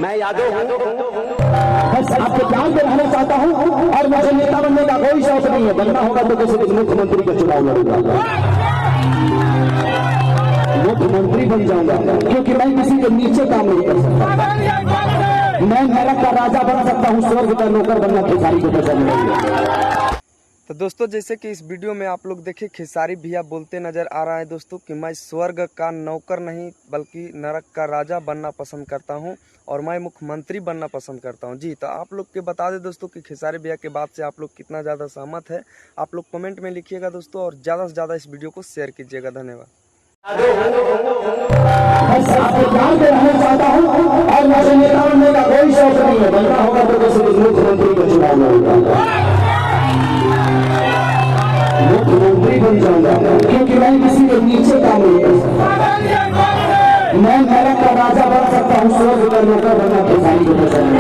मैं यादव हूँ, बस आपके प्यार में रहना चाहता हूँ और मुझे नेता बनने का कोई शौक नहीं है। बनना होगा तो किसी दिन मुख्यमंत्री का चुनाव लड़ूंगा, मुख्यमंत्री बन जाऊंगा, क्योंकि मैं किसी के नीचे काम नहीं कर सकता। मैं नरक का राजा बन सकता हूँ, स्वर्ग का नौकर बनना खेसारी को पसंद नहीं। तो दोस्तों जैसे कि इस वीडियो में आप लोग देखिए खेसारी भैया बोलते नजर आ रहा है दोस्तों कि मैं स्वर्ग का नौकर नहीं बल्कि नरक का राजा बनना पसंद करता हूं और मैं मुख्यमंत्री बनना पसंद करता हूं। जी तो आप लोग के बता दें दोस्तों कि खेसारी भैया के बात से आप लोग कितना ज़्यादा सहमत है, आप लोग कमेंट में लिखिएगा दोस्तों और ज़्यादा से ज़्यादा इस वीडियो को शेयर कीजिएगा। धन्यवाद। बस आपके प्यार में रहना चाहता हूँ और मुझे नेता बनने का कोई शौक नहीं है। बनना होगा तो किसी दिन मुख्यमंत्री का चुनाव लड़ूंगा, मुख्यमंत्री बन जाऊंगा, क्योंकि मैं किसी के नीचे काम नहीं कर सकता। मैं नरक का राजा बन सकता हूँ, स्वर्ग का नौकर बनना खेसारी को पसंद